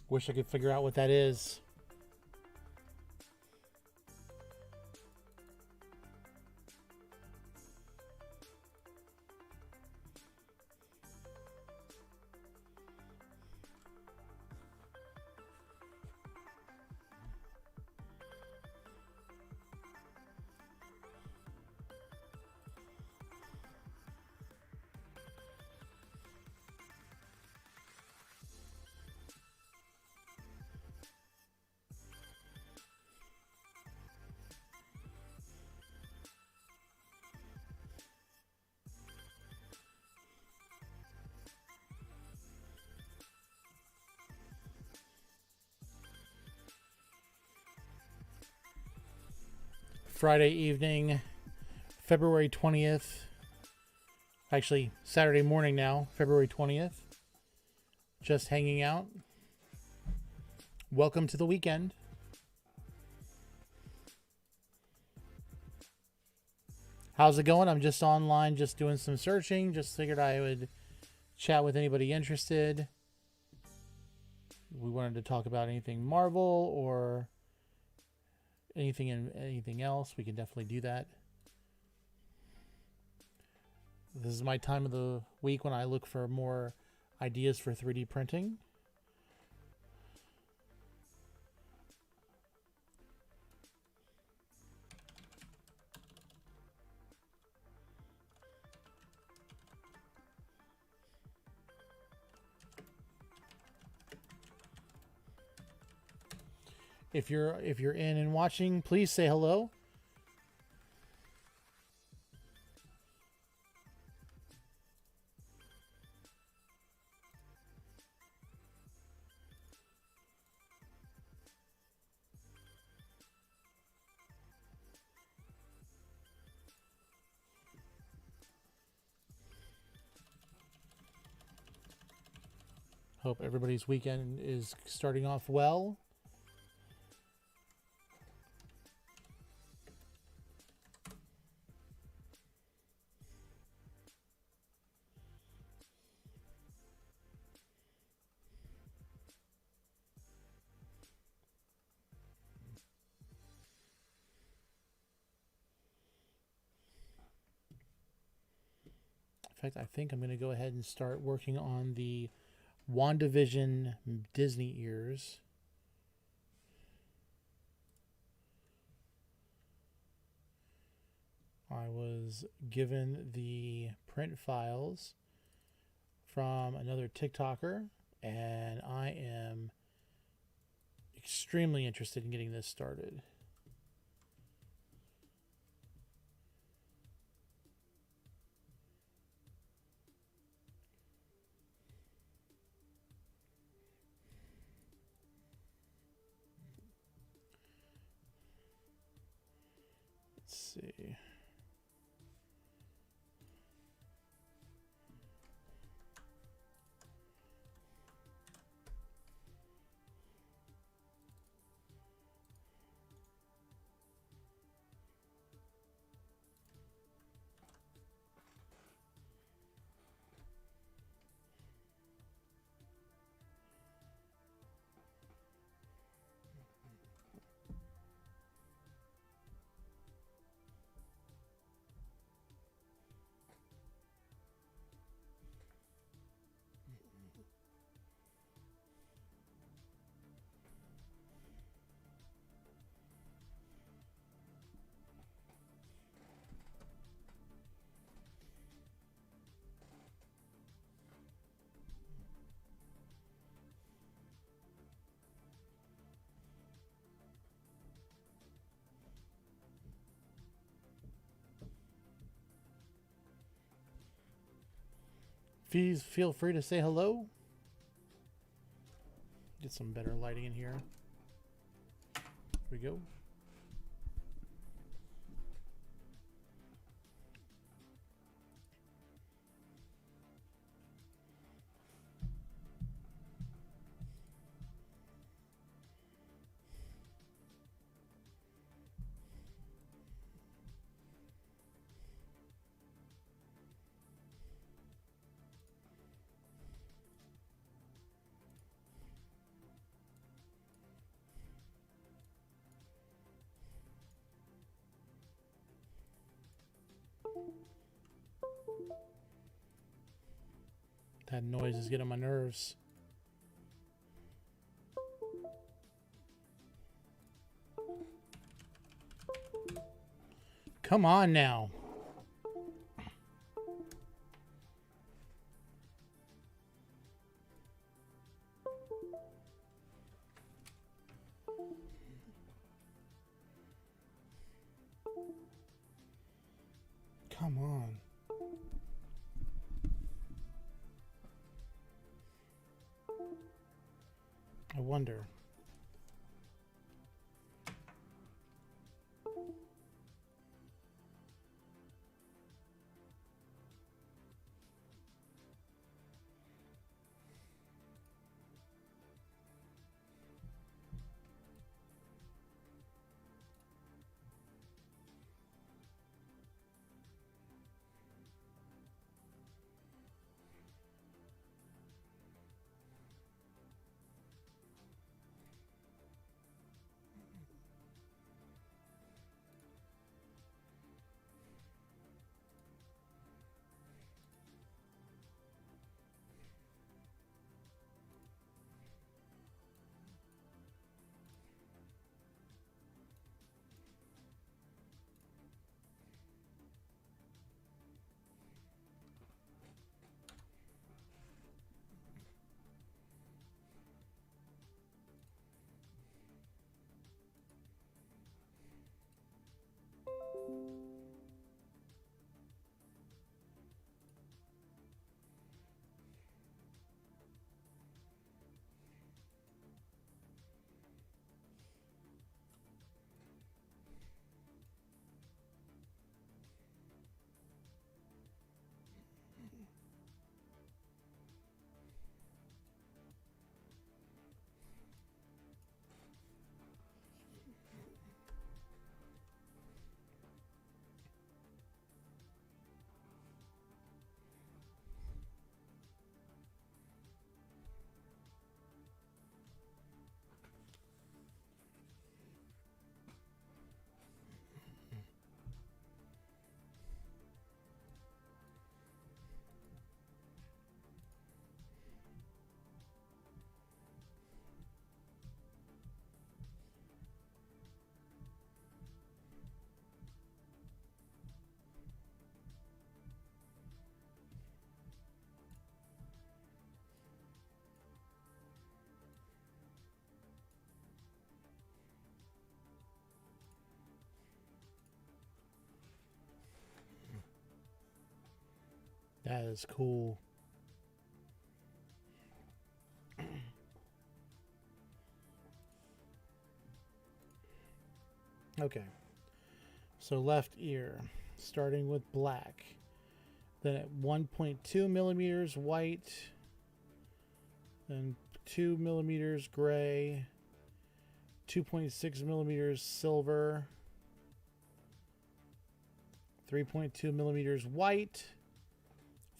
Wish I could figure out what that is. Friday evening, February 20th. Actually, Saturday morning now, February 20th. Just hanging out. Welcome to the weekend. How's it going? I'm just online, just doing some searching. Just figured I would chat with anybody interested. We wanted to talk about anything Marvel or anything else. We can definitely do that. This is my time of the week when I look for more ideas for 3D printing. If you're in and watching, please say hello. Hope everybody's weekend is starting off well. In fact, I think I'm going to go ahead and start working on the WandaVision Disney ears. I was given the print files from another TikToker, and I am extremely interested in getting this started. Let's see. Please feel free to say hello. Get some better lighting in here. Here we go. That noise is getting on my nerves. Come on now. Come on. I wonder. That is cool. Okay. So left ear, starting with black. Then at 1.2 millimeters white. Then 2 millimeters gray. 2.6 millimeters silver. 3.2 millimeters white.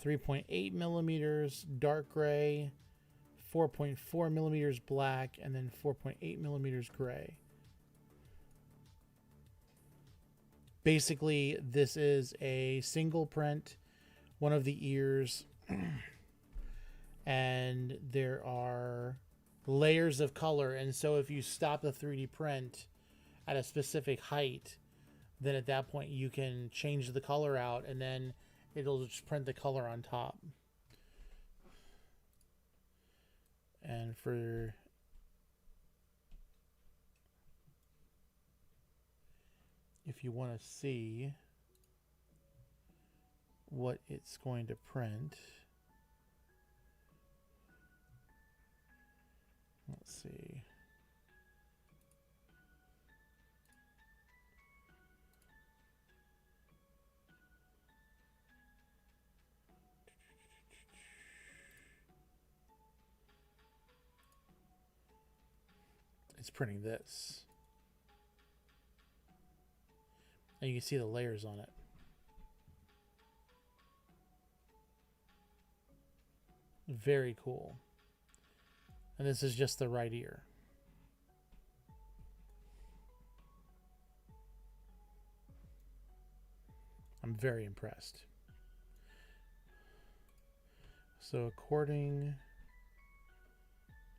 3.8 millimeters dark gray. 4.4 millimeters black. And then 4.8 millimeters gray. Basically, this is a single print, one of the ears, and there are layers of color. And so if you stop the 3D print at a specific height, then at that point you can change the color out, and then it'll just print the color on top. And for if you want to see what it's going to print, let's see. It's printing this. And you can see the layers on it. Very cool. And this is just the right ear. I'm very impressed. So according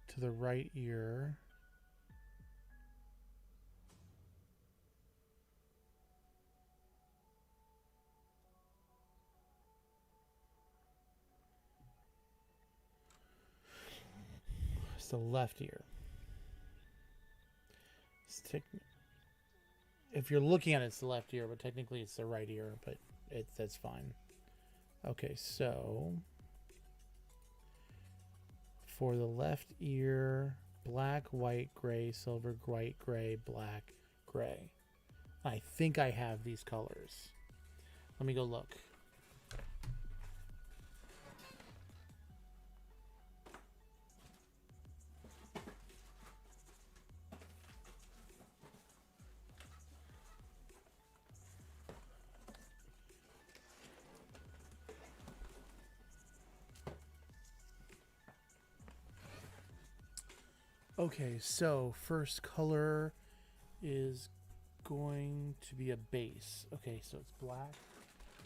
to the right ear, it's the left ear. If you're looking at it, it's the left ear, but technically it's the right ear, but that's fine. Okay, so for the left ear, black, white, gray, silver, white, gray, black, gray. I think I have these colors. Let me go look. Okay, so first color is going to be a base. Okay, so it's black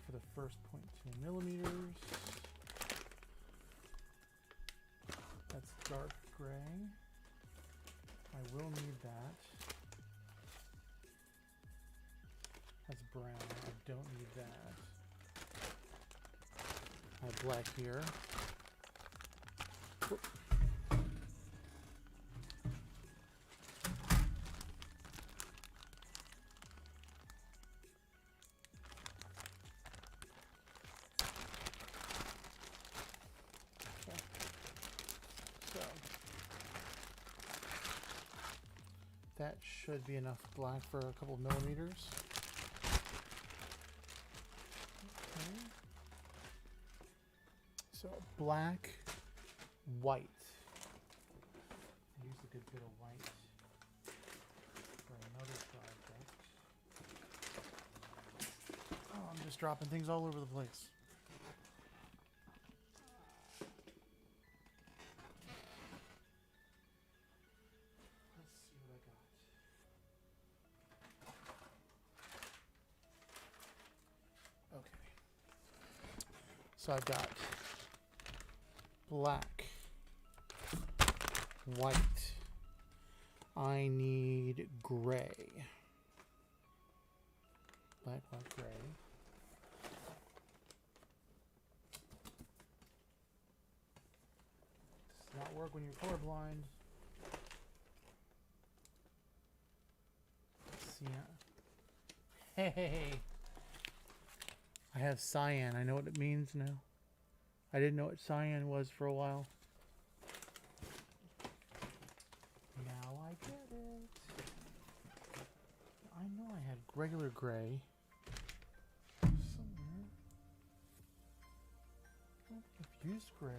for the first 0.2 millimeters. That's dark gray. I will need that. That's brown. I don't need that. I have black here. Whoop. That should be enough black for a couple millimeters. Okay. So black, white. Use a good bit of white for another project. Oh, I'm just dropping things all over the place. So I've got black, white. I need gray. Black, white, gray. Does not work when you're colorblind. Cyan. Hey. I have cyan. I know what it means now. I didn't know what cyan was for a while. Now I get it. I know I had regular gray somewhere. Diffused gray.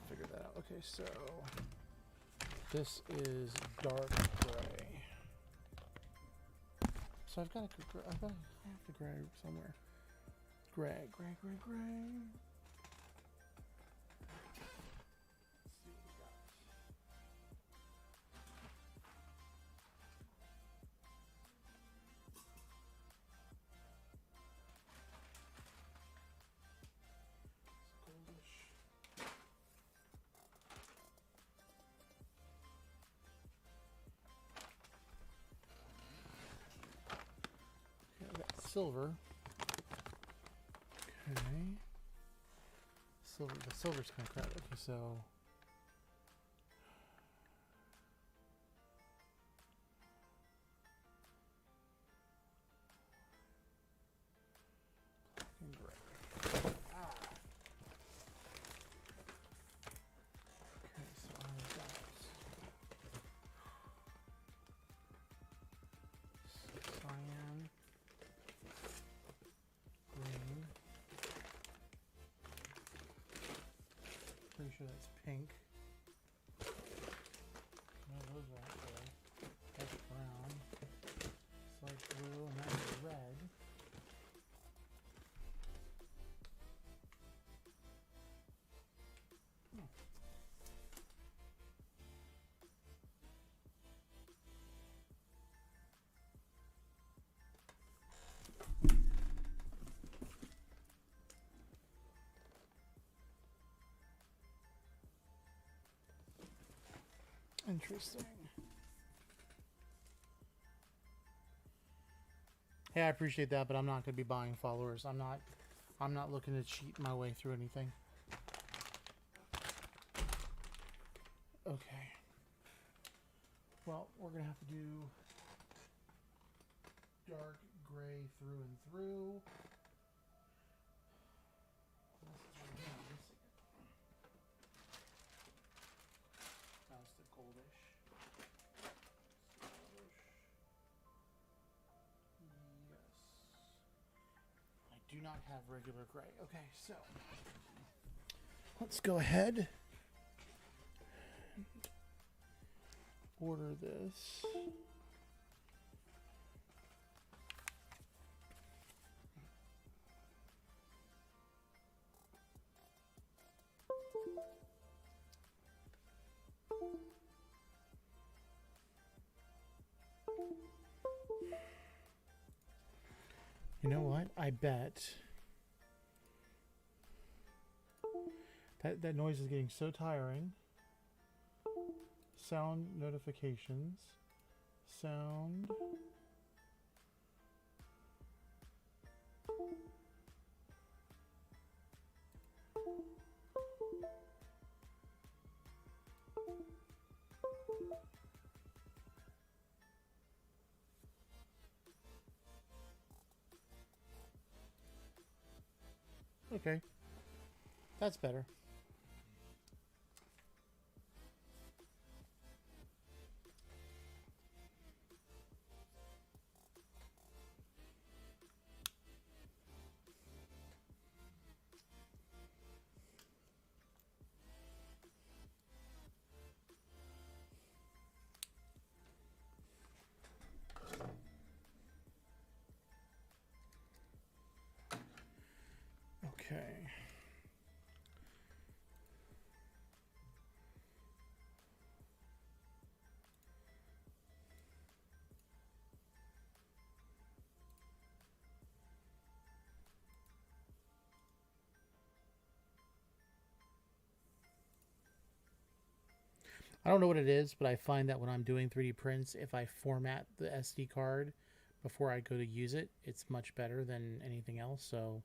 Figure that out. Okay, so this is dark gray. So I've got half the gray somewhere. Gray. Let's see what we got. Goldish. Silver. Okay. Silver. The silver's kind of crowded. Okay, so black and gray. Okay, so I've got cyan. Pretty sure that's pink. No, those are actually. That's brown. Slight blue, and that's red. Interesting. Hey, I appreciate that, but I'm not going to be buying followers. I'm not looking to cheat my way through anything. Okay. Well, we're going to have to do dark gray through and through. That's the goldish. Yes. I do not have regular gray. Okay, so let's go ahead and order this. You know what? I bet that noise is getting so tiring. Sound notifications. Sound. Okay. That's better. Okay. I don't know what it is, but I find that when I'm doing 3D prints, if I format the SD card before I go to use it, it's much better than anything else. So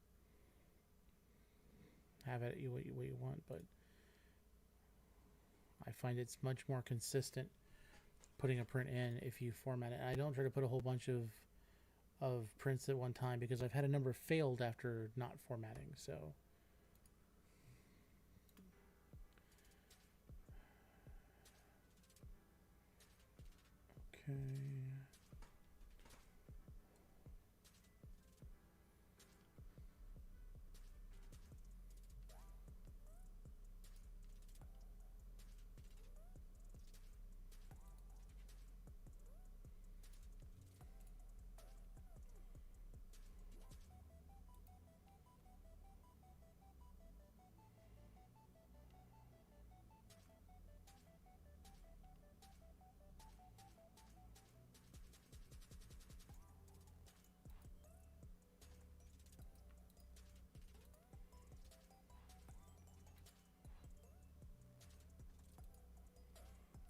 have it what you want, but I find it's much more consistent putting a print in if you format it. I don't try to put a whole bunch of prints at one time because I've had a number failed after not formatting. So okay.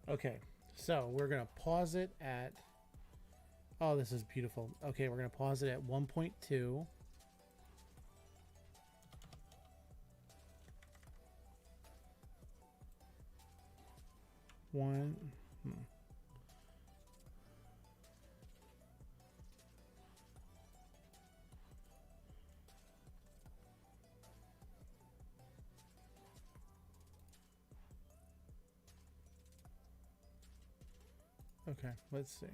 Okay, so we're going to pause it at... Oh, this is beautiful. Okay, we're going to pause it at 1.2. One... Okay, let's see.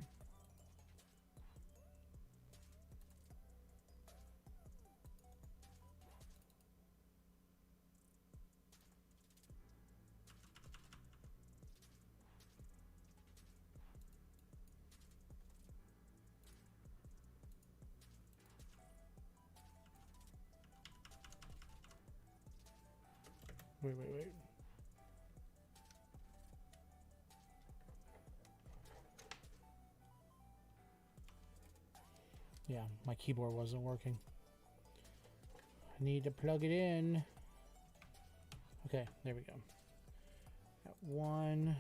Wait. Yeah, my keyboard wasn't working. I need to plug it in. Okay, there we go. Got 1,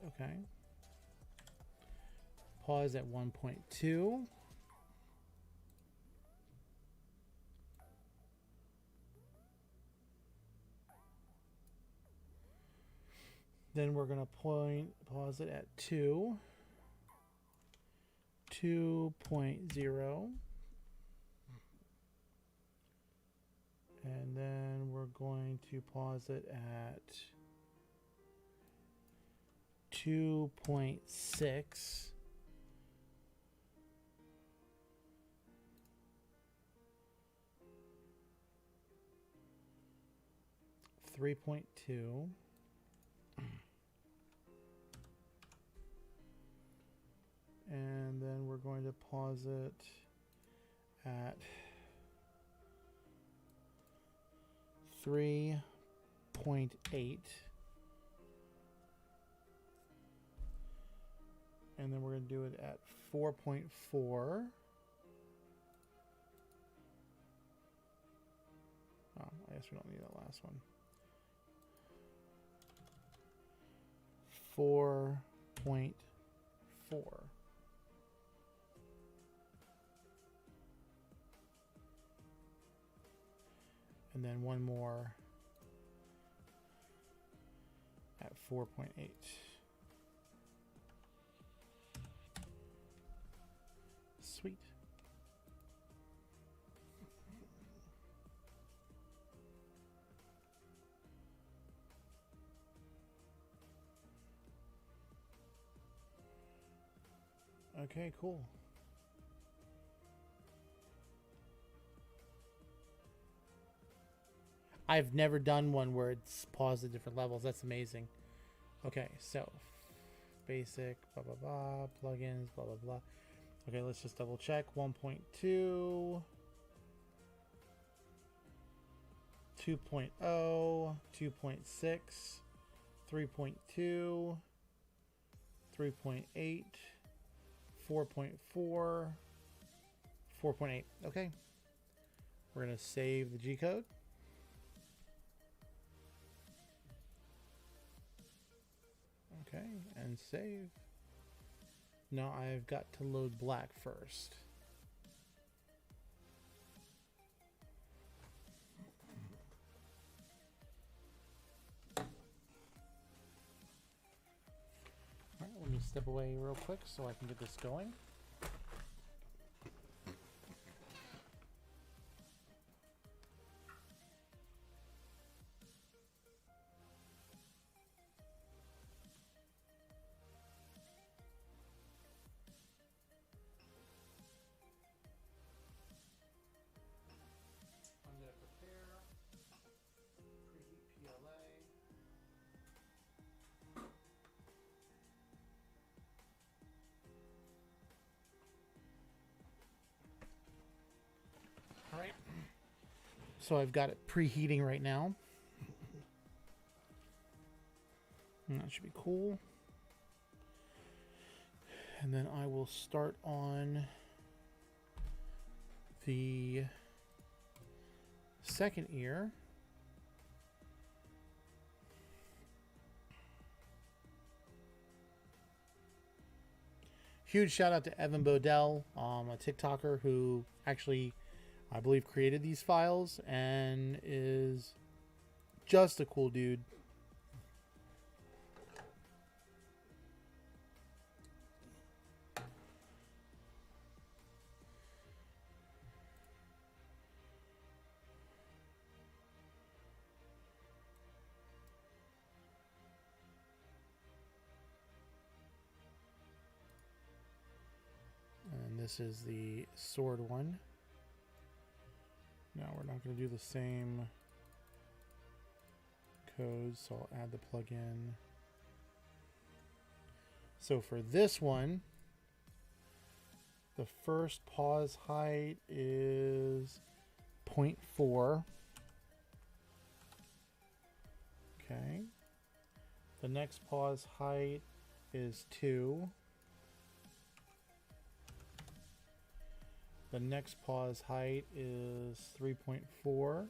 Okay. Pause at 1.2. Then we're going to pause it at 2. 2.0. And then we're going to pause it at 2.6. Three 3.2. And then we're going to pause it at 3.8. And then we're going to do it at 4.4. Oh, I guess we don't need that last one. 4.4. And then one more at 4.8. Sweet. Okay, cool. I've never done one where it's paused at different levels. That's amazing. Okay, so basic, blah, blah, blah, plugins, blah, blah, blah. Okay, let's just double check. 1.2, 2.0, 2.6, 3.2, 3.8, 4.4, 4.8. Okay. We're going to save the G code. Okay, and save. Now I've got to load black first. All right, let me step away real quick so I can get this going. All right. So I've got it preheating right now. And that should be cool. And then I will start on the second ear. Huge shout out to Evan Bodell, a TikToker who actually, I believe, created these files and is just a cool dude. And this is the sword one. Now we're not going to do the same codes, so I'll add the plugin. So for this one, the first pause height is 0.4. Okay. The next pause height is 2. The next pause height is 3.4.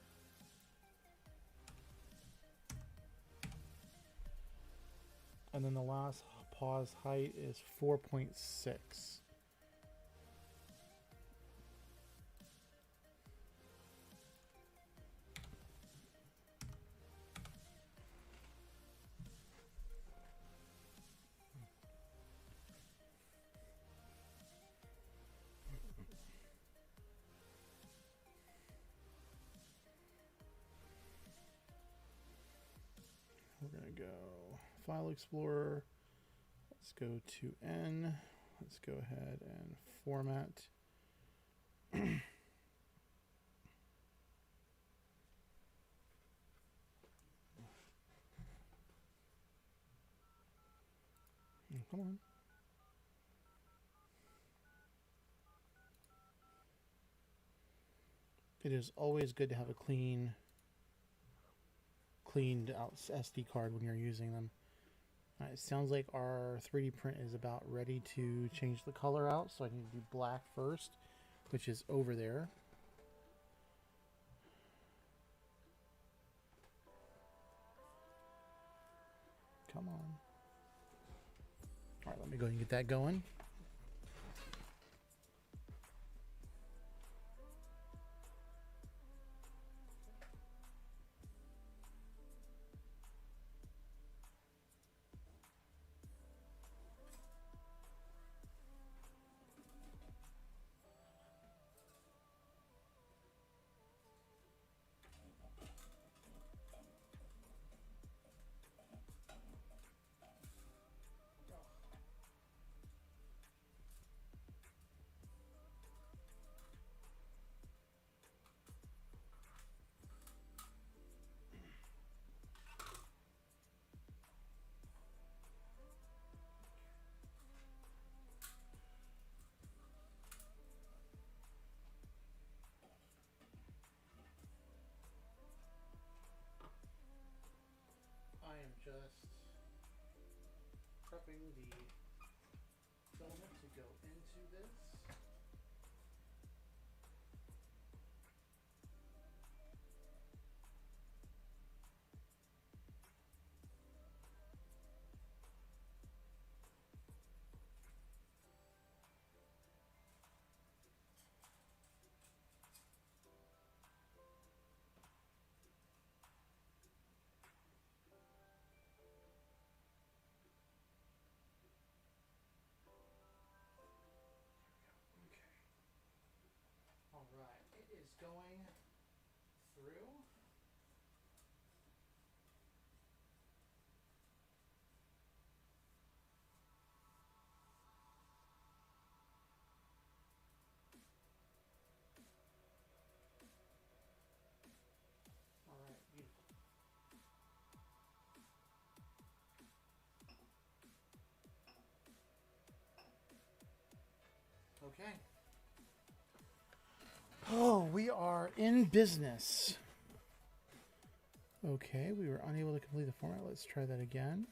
And then the last pause height is 4.6. We're going to go File Explorer. Let's go to N. Let's go ahead and format. Come on. It is always good to have a cleaned out SD card when you're using them. All right, it sounds like our 3D print is about ready to change the color out, so I need to do black first, which is over there. Come on. All right, let me go ahead and get that going. I am just prepping the filament to go into this. All right, it is going through. All right, beautiful. Okay. Oh, we are in business. Okay, we were unable to complete the format. Let's try that again.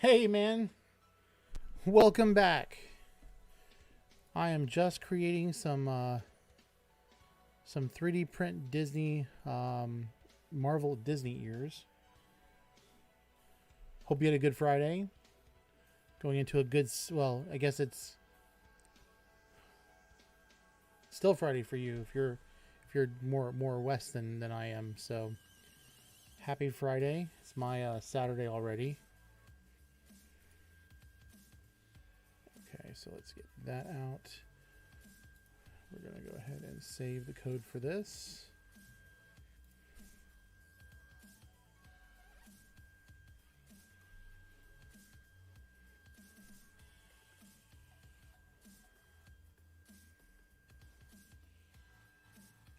Hey, man. Welcome back. I am just creating some 3D print Disney, Marvel Disney ears. Hope you had a good Friday. Going into a good, well, I guess it's still Friday for you if you're more west than I am. So happy Friday. It's my Saturday already. Okay, so let's get that out. We're going to go ahead and save the code for this.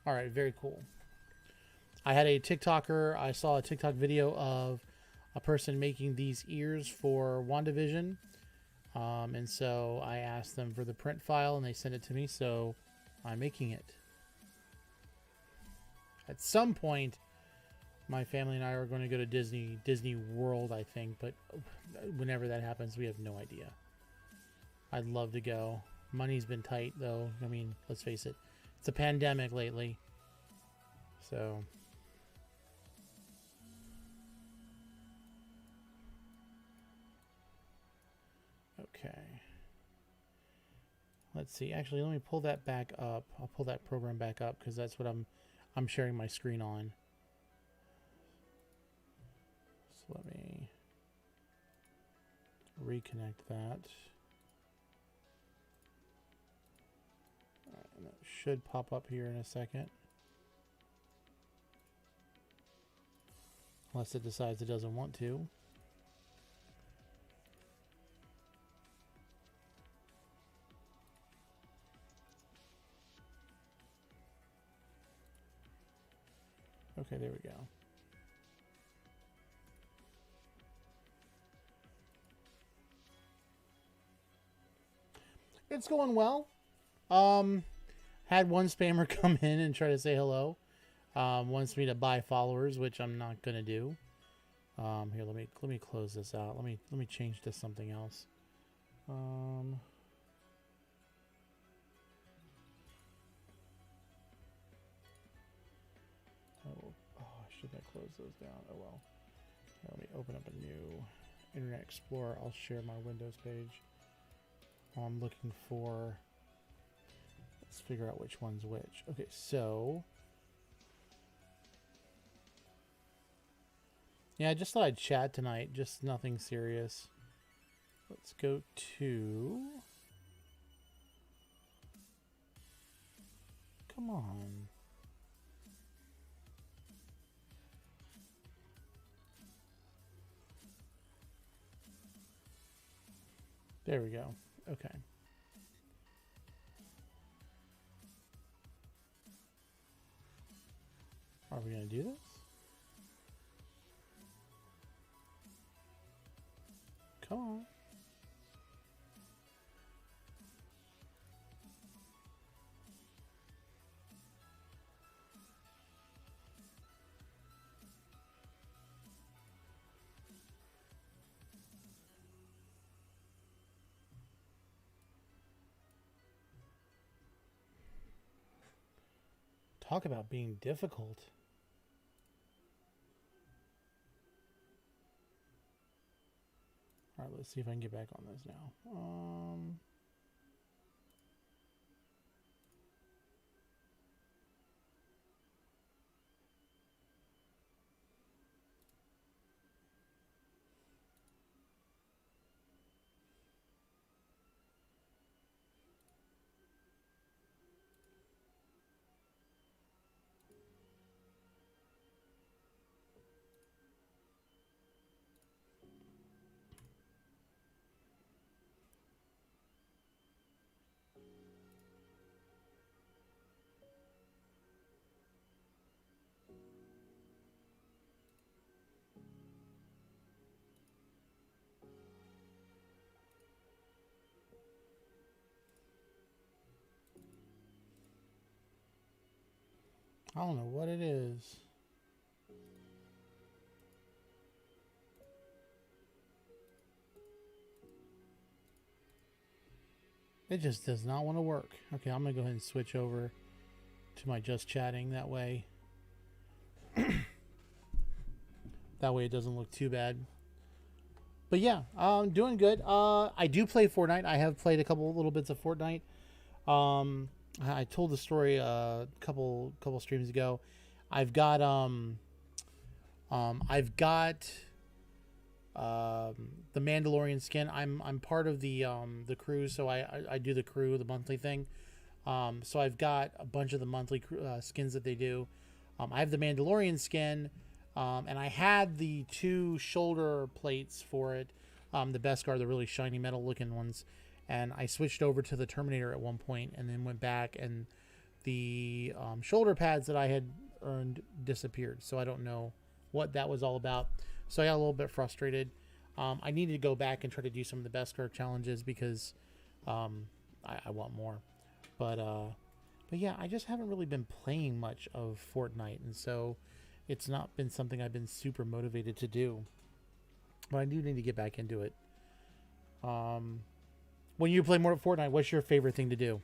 All right, very cool. I had a TikToker. I saw a TikTok video of a person making these ears for WandaVision. And so I asked them for the print file and they sent it to me. So I'm making it. At some point, my family and I are going to go to Disney World, I think. But whenever that happens, we have no idea. I'd love to go. Money's been tight, though. I mean, let's face it. It's a pandemic lately. So... okay. Let's see. Actually, let me pull that back up. I'll pull that program back up because that's what I'm sharing my screen on. So let me reconnect that. All right, and that should pop up here in a second. Unless it decides it doesn't want to. Okay, there we go. It's going well. Had one spammer come in and try to say hello. Wants me to buy followers, which I'm not gonna do. Here, let me close this out. Let me change to something else. Should I close those down? Oh well. Let me open up a new Internet Explorer. I'll share my Windows page. I'm looking for... let's figure out which one's which. Okay, so... yeah, I just thought I'd chat tonight. Just nothing serious. Let's go to... come on. There we go. Okay. Are we going to do this? Come on. Talk about being difficult. All right, let's see if I can get back on this now. I don't know what it is. It just does not want to work. Okay, I'm going to go ahead and switch over to my just chatting. That way it doesn't look too bad. But yeah, I'm doing good. I do play Fortnite. I have played a couple little bits of Fortnite. I told the story a couple streams ago. I've got the Mandalorian skin. I'm part of the crew, so I do the crew, the monthly thing. So I've got a bunch of the monthly skins that they do. I have the Mandalorian skin, and I had the 2 shoulder plates for it. The Beskar, the really shiny metal looking ones. And I switched over to the Terminator at one point and then went back, and the shoulder pads that I had earned disappeared. So I don't know what that was all about. So I got a little bit frustrated. I needed to go back and try to do some of the best card challenges because I want more. But yeah, I just haven't really been playing much of Fortnite, and so it's not been something I've been super motivated to do. But I do need to get back into it. When you play more Fortnite, what's your favorite thing to do?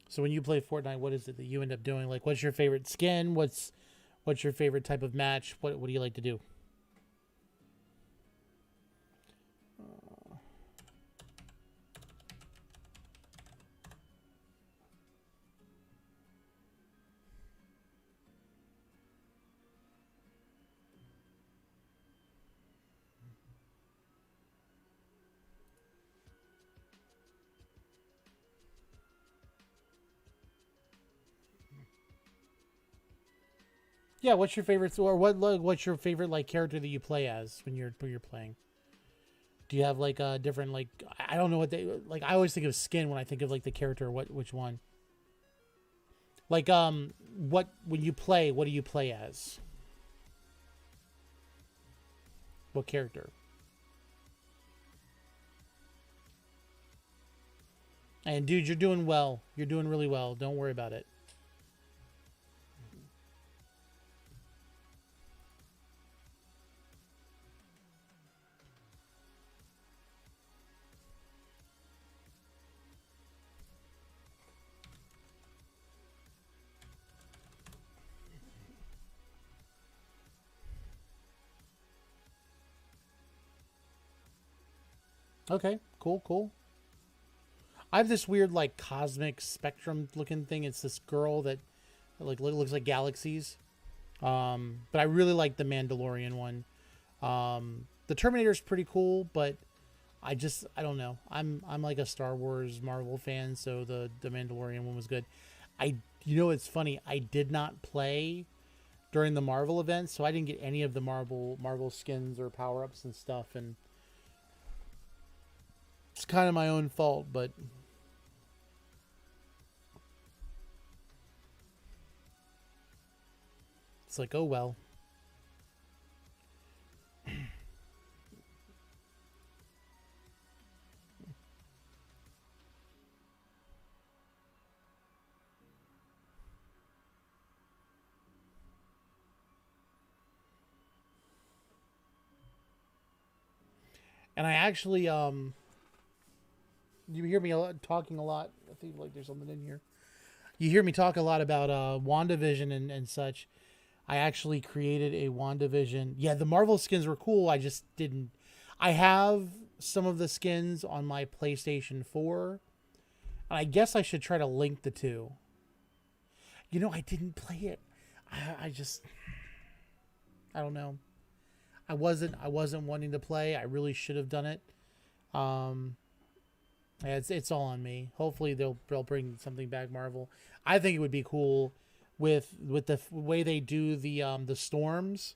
So when you play Fortnite, what is it that you end up doing? Like, what's your favorite skin? What's your favorite type of match? What do you like to do? Yeah, what's your favorite, or what's your favorite like character that you play as when you're playing? Do you have like a different like I don't know what they like? I always think of skin when I think of like the character. Which one? Like what when you play? What do you play as? What character? And dude, you're doing well. You're doing really well. Don't worry about it. Okay, cool, cool. I have this weird like cosmic spectrum looking thing. It's this girl that like looks like galaxies. But I really like the Mandalorian one. The Terminator's pretty cool, but I don't know. I'm like a Star Wars Marvel fan, so the Mandalorian one was good. It's funny. I did not play during the Marvel event, so I didn't get any of the Marvel skins or power ups and stuff, and it's kind of my own fault, but it's like, oh well. And I actually you hear me talking a lot. I think like there's something in here. You hear me talk a lot about WandaVision and such. I actually created a WandaVision. Yeah, the Marvel skins were cool. I just didn't. I have some of the skins on my PlayStation 4. And I guess I should try to link the two. I didn't play it. I just. I don't know. I wasn't wanting to play. I really should have done it. Um, yeah, it's all on me. Hopefully they'll bring something back, Marvel. I think it would be cool with the way they do the storms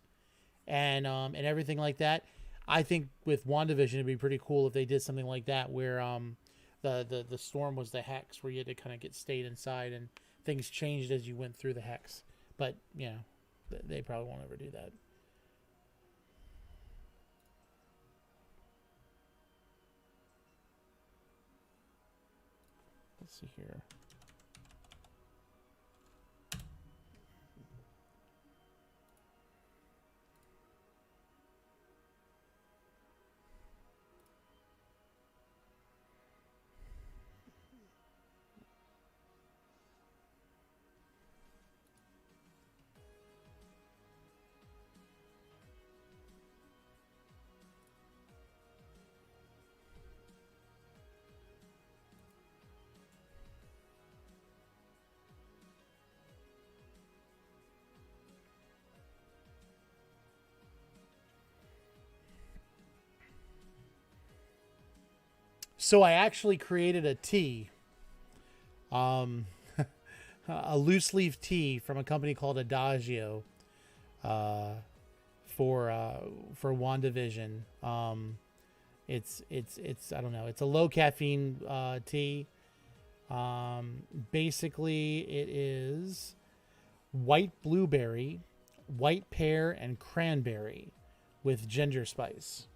and everything like that. I think with WandaVision it'd be pretty cool if they did something like that where the storm was the hex where you had to kind of get stayed inside and things changed as you went through the hex. But they probably won't ever do that. Let's see here. So I actually created a tee, a loose leaf tee from a company called Adagio, uh, for WandaVision. It's I don't know. It's a low caffeine tea. Basically, it is white blueberry, white pear, and cranberry with ginger spice.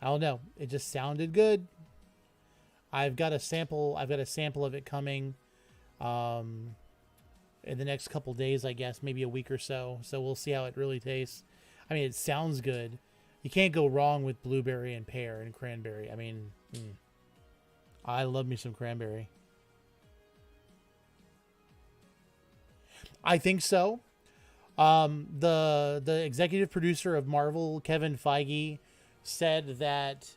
I don't know. It just sounded good. I've got a sample. I've got a sample of it coming in the next couple days, I guess, maybe a week or so. So we'll see how it really tastes. I mean, it sounds good. You can't go wrong with blueberry and pear and cranberry. I mean, I love me some cranberry. I think so. The executive producer of Marvel, Kevin Feige, said that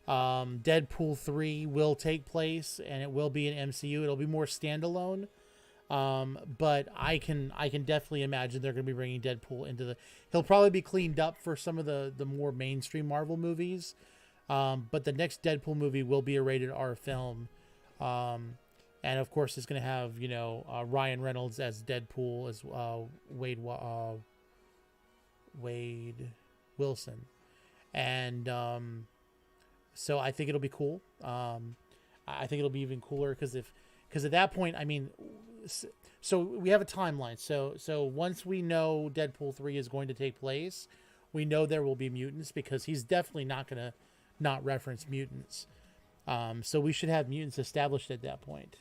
Deadpool 3 will take place and it will be an MCU. It'll be more standalone. But I can definitely imagine they're going to be bringing Deadpool into the. He'll probably be cleaned up for some of the more mainstream Marvel movies. But the next Deadpool movie will be a rated R film. And of course, it's going to have, Ryan Reynolds as Deadpool, as Wade Wilson. And so I think it'll be cool. I think it'll be even cooler because at that point, I mean, so we have a timeline. So once we know Deadpool 3 is going to take place, we know there will be mutants because he's definitely not going to not reference mutants. So we should have mutants established at that point.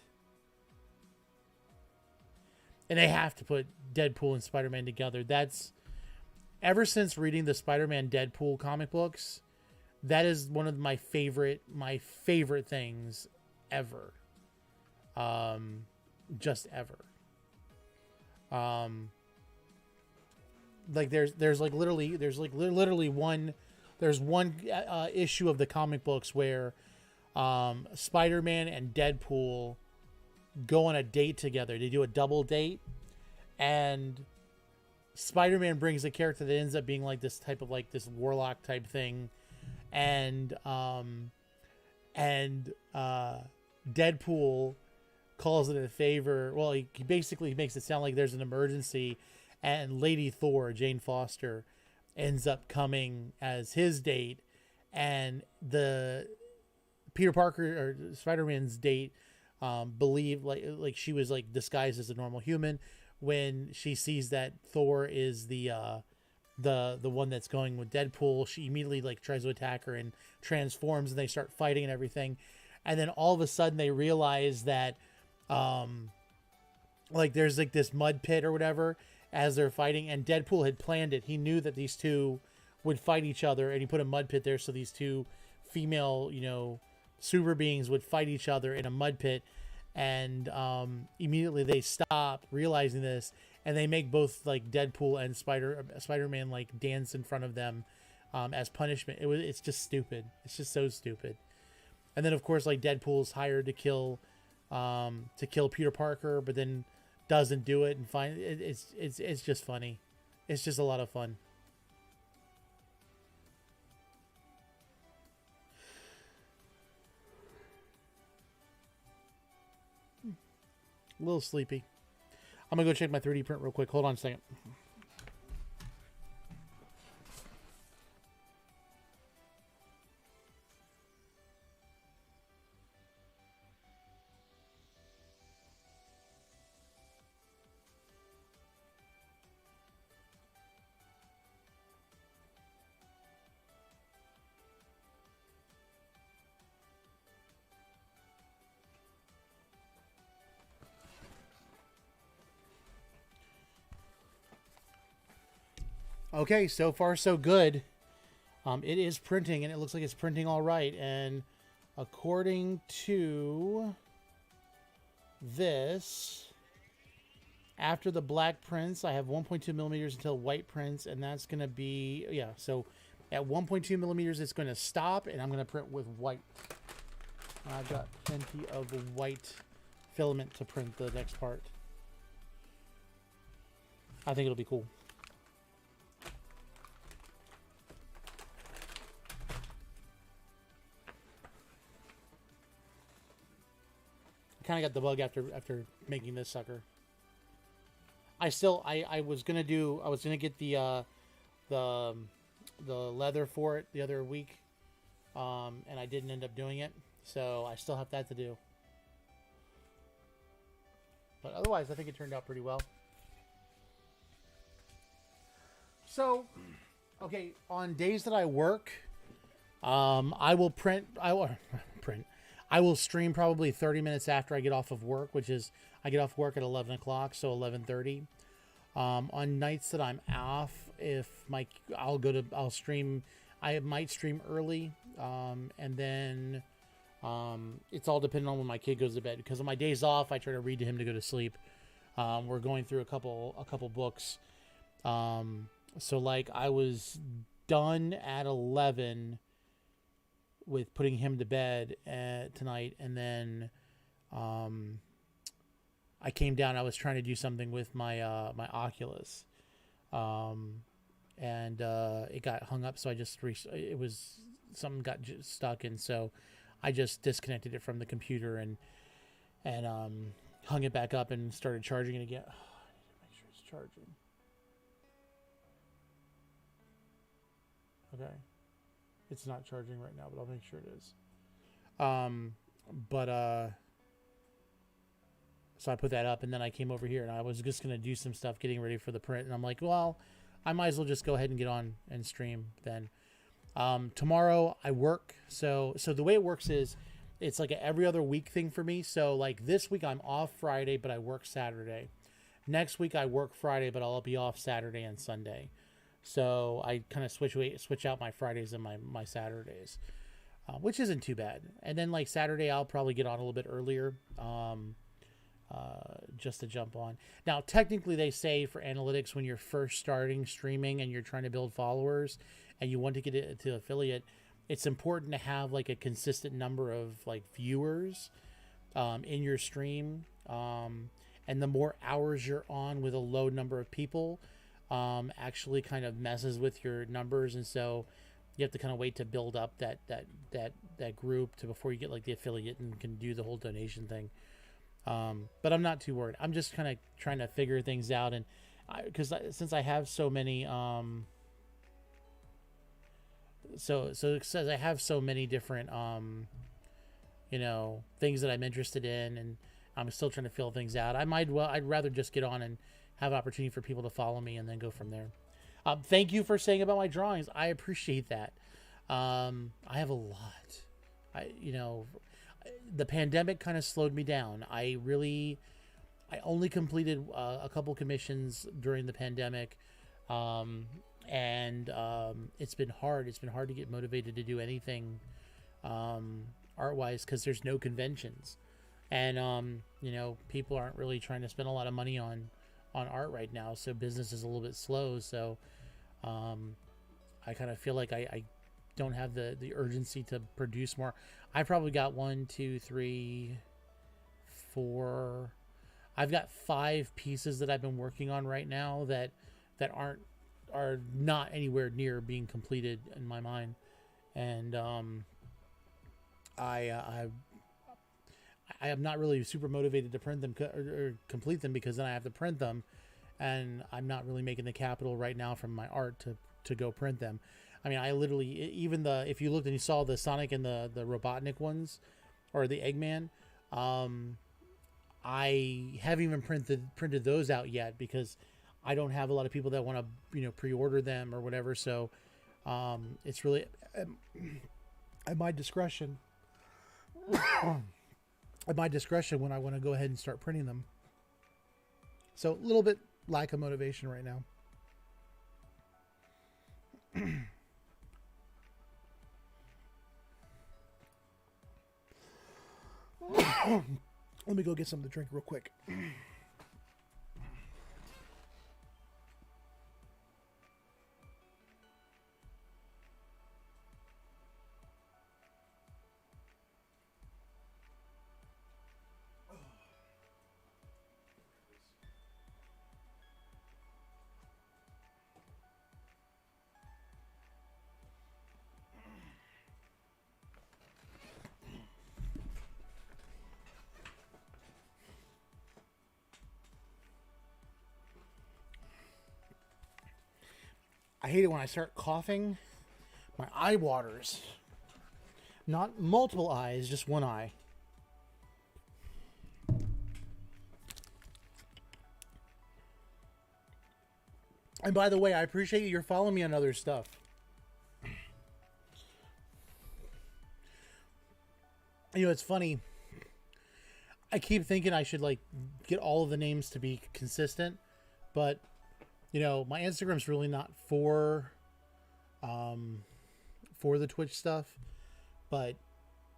And they have to put Deadpool and Spider-Man together. That's ever since reading the Spider-Man Deadpool comic books, that is one of my favorite things ever. Just ever. Like there's literally one issue of the comic books where Spider-Man and Deadpool go on a date together. They do a double date, and Spider-Man brings a character that ends up being like this type of like this warlock type thing, and Deadpool calls it a favor. Well, he basically makes it sound like there's an emergency, and Lady Thor, Jane Foster, ends up coming as his date, and the Peter Parker or Spider-Man's date believe like she was like disguised as a normal human. When she sees that Thor is the one that's going with Deadpool, she immediately like tries to attack her and transforms, and they start fighting and everything. And then all of a sudden they realize that like there's like this mud pit or whatever as they're fighting, and Deadpool had planned it. He knew that these two would fight each other, and he put a mud pit there so these two female, super beings would fight each other in a mud pit. And immediately they stop realizing this, and they make both like Deadpool and Spider-Man like dance in front of them as punishment. It's just stupid. It's just so stupid. And then of course like Deadpool's hired to kill Peter Parker, but then doesn't do it, and it's just funny. It's just a lot of fun. A little sleepy. I'm gonna go check my 3D print real quick. Hold on a second. Okay, so far so good. It is printing, and it looks like it's printing all right. And according to this, after the black prints, I have 1.2 millimeters until white prints, and that's going to be, yeah, so at 1.2 millimeters, it's going to stop, and I'm going to print with white. I've got plenty of white filament to print the next part. I think it'll be cool. kind of got the bug after making this sucker. I was gonna get the leather for it the other week, and I didn't end up doing it, so I still have that to do. But otherwise, I think it turned out pretty well. So, okay, on days that I work, I will I will stream probably 30 minutes after I get off of work, which is I get off work at 11 o'clock, so 11:30. On nights that I'm off, I'll stream. I might stream early, and then it's all dependent on when my kid goes to bed. Because on my days off, I try to read to him to go to sleep. We're going through a couple books. So like I was done at 11 with putting him to bed tonight, and then I came down. I was trying to do something with my my Oculus, and it got hung up. So I just something got stuck, and so I just disconnected it from the computer and hung it back up and started charging it again. Oh, I need to make sure it's charging. Okay. It's not charging right now, but I'll make sure it is. So I put that up, and then I came over here, and I was just going to do some stuff getting ready for the print, and I'm like, well, I might as well just go ahead and get on and stream then. Tomorrow I work, so the way it works is it's like an every other week thing for me. So like this week I'm off Friday, but I work Saturday. Next week I work Friday, but I'll be off Saturday and Sunday. So I kind of switch out my Fridays and my Saturdays, which isn't too bad. And then like Saturday, I'll probably get on a little bit earlier, just to jump on. Now, technically, they say for analytics, when you're first starting streaming and you're trying to build followers and you want to get it to affiliate, it's important to have like a consistent number of like viewers in your stream. And the more hours you're on with a low number of people, actually kind of messes with your numbers, and so you have to kind of wait to build up that group to before you get like the affiliate and can do the whole donation thing. But I'm not too worried. I'm just kind of trying to figure things out, and because since I have so many so it says I have so many different things that I'm interested in, and I'm still trying to fill things out. I'd rather just get on and have opportunity for people to follow me and then go from there. Thank you for saying about my drawings. I appreciate that. I have a lot. The pandemic kind of slowed me down. I only completed a couple commissions during the pandemic. And it's been hard. It's been hard to get motivated to do anything art-wise because there's no conventions. And, people aren't really trying to spend a lot of money on art right now, so business is a little bit slow. So I kind of feel like I don't have the urgency to produce more. I probably got 1, 2, 3, 4. I've got 5 pieces that I've been working on right now that are not anywhere near being completed in my mind, and I am not really super motivated to print them or complete them, because then I have to print them, and I'm not really making the capital right now from my art to go print them. I mean, I literally, even if you looked and you saw the Sonic and the Robotnik ones, or the Eggman, I haven't even printed those out yet, because I don't have a lot of people that want to, pre-order them or whatever. So it's really at my discretion. At my discretion when I want to go ahead and start printing them. So a little bit lack of motivation right now. Let me go get something to drink real quick. I hate it when I start coughing. My eye waters. Not multiple eyes, just one eye. And by the way, I appreciate you're following me on other stuff. You know, it's funny. I keep thinking I should like get all of the names to be consistent, but you know, my Instagram's really not for the Twitch stuff. But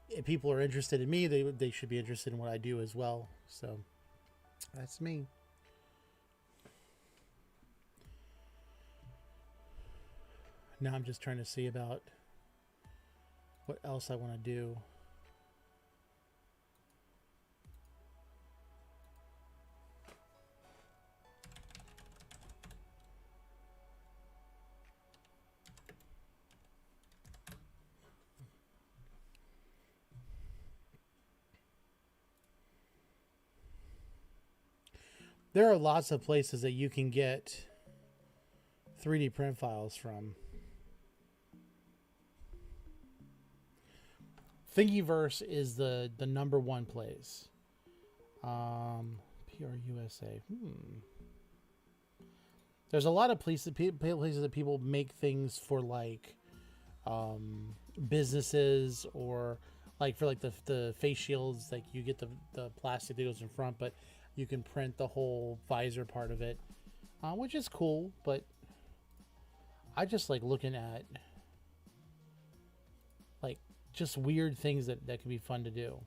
if people are interested in me, they should be interested in what I do as well. So that's me. Now I'm just trying to see about what else I want to do. There are lots of places that you can get 3D print files from. Thingiverse is the number one place. PRUSA. There's a lot of places that people make things for, like businesses, or like for like the face shields. Like you get the plastic that goes in front, but you can print the whole visor part of it, which is cool. But I just like looking at like just weird things that can be fun to do.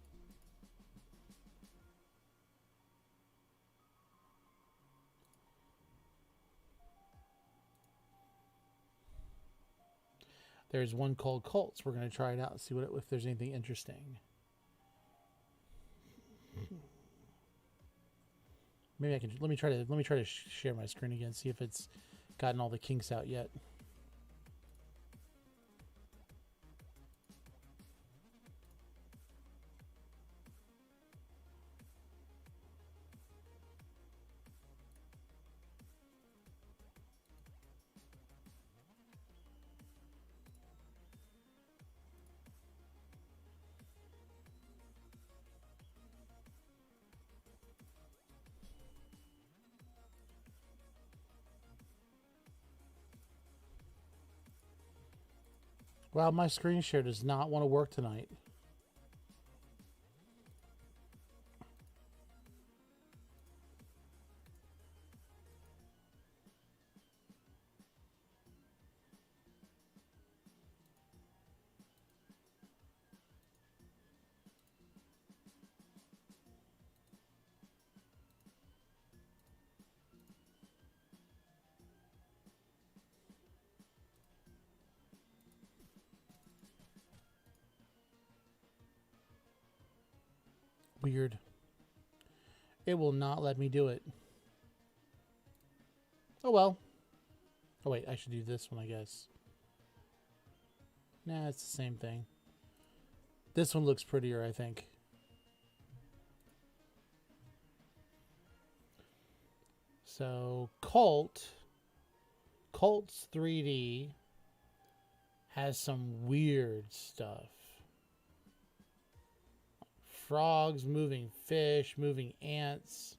There's one called Cults. We're going to try it out and see if there's anything interesting. Maybe I can let me try to share my screen again, see if it's gotten all the kinks out yet. Wow, my screen share does not want to work tonight. Weird. It will not let me do it. Oh well. Oh wait, I should do this one, I guess. Nah, it's the same thing. This one looks prettier, I think. So, Cults 3D has some weird stuff. Frogs, moving fish, moving ants,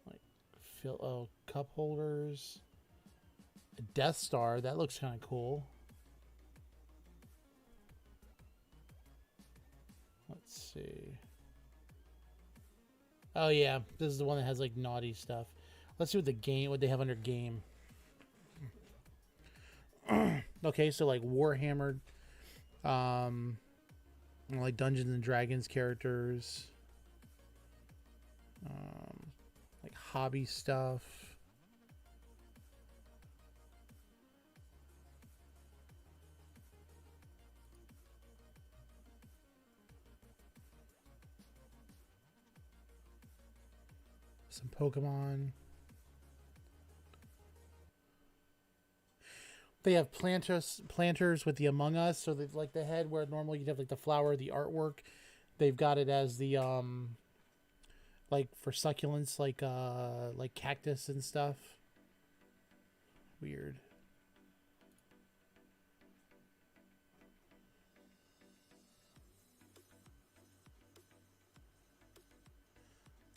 like cup holders, a Death Star. That looks kind of cool. Let's see. Oh yeah, this is the one that has like naughty stuff. Let's see what they have under game. Okay, so like Warhammer, like Dungeons and Dragons characters, like hobby stuff. Some Pokemon. They have planters with the Among Us, so they've like the head where normally you'd have like the flower, the artwork. They've got it as the like for succulents, like cactus and stuff. Weird.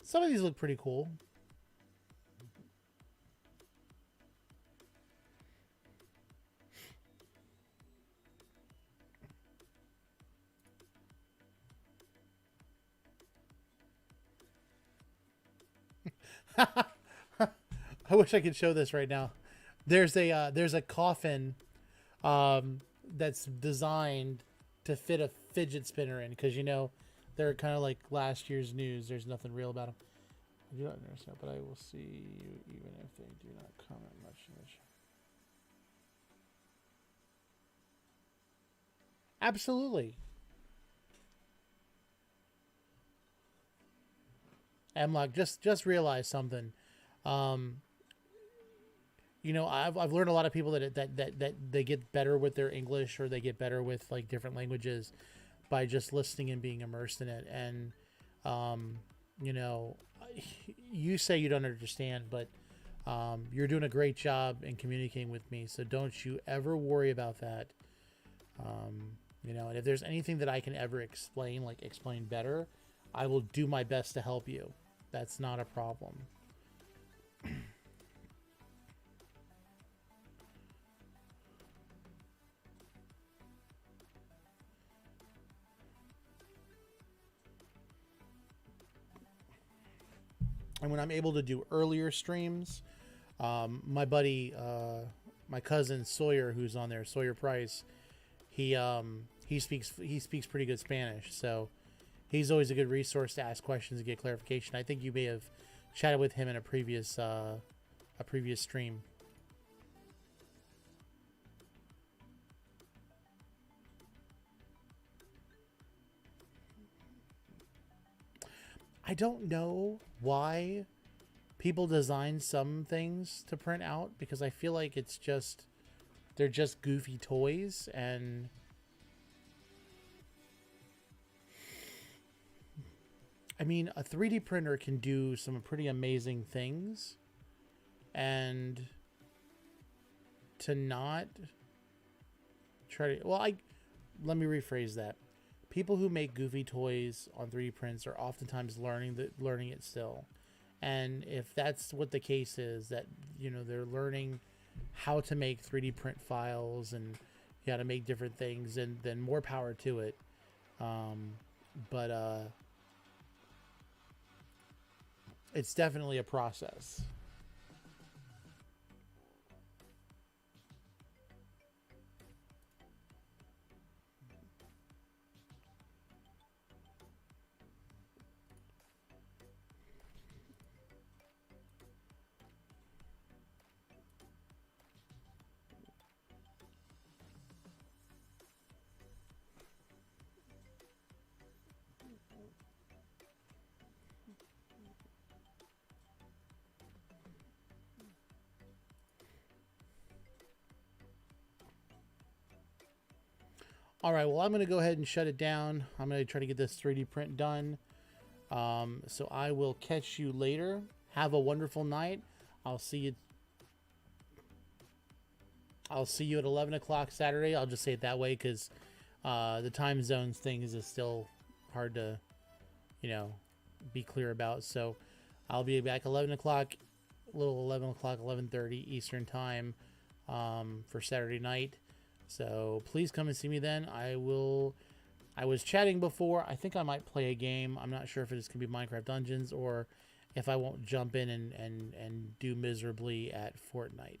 Some of these look pretty cool. I wish I could show this right now. There's a coffin that's designed to fit a fidget spinner in, because you know they're kind of like last year's news. There's nothing real about them. I do not understand, but I will see you even if they do not comment much in the chat. Absolutely. Emlock, just realize something. Um, you know, I've learned a lot of people that they get better with their English, or they get better with like different languages by just listening and being immersed in it. And you know, you say you don't understand, but you're doing a great job in communicating with me. So don't you ever worry about that. You know, and if there's anything that I can ever explain, like explain better, I will do my best to help you. That's not a problem. And when I'm able to do earlier streams, my buddy, my cousin Sawyer, who's on there, Sawyer Price, he speaks pretty good Spanish, so he's always a good resource to ask questions and get clarification. I think you may have chatted with him in a previous stream. I don't know why people design some things to print out, because I feel like they're just goofy toys. And I mean, a 3D printer can do some pretty amazing things, and to not try to, let me rephrase that. People who make goofy toys on 3D prints are oftentimes learning it still. And if that's what the case is, that, you know, they're learning how to make 3D print files and how to make different things, and then more power to it. But it's definitely a process. All right, well, I'm going to go ahead and shut it down. I'm going to try to get this 3D print done. So I will catch you later. Have a wonderful night. I'll see you at 11 o'clock Saturday. I'll just say it that way, because the time zones thing is still hard to, you know, be clear about. So I'll be back 11 o'clock, a little 11 o'clock, 11:30 Eastern time for Saturday night. So please come and see me then. I was chatting before. I think I might play a game. I'm not sure if it's going to be Minecraft Dungeons, or if I won't jump in and do miserably at Fortnite.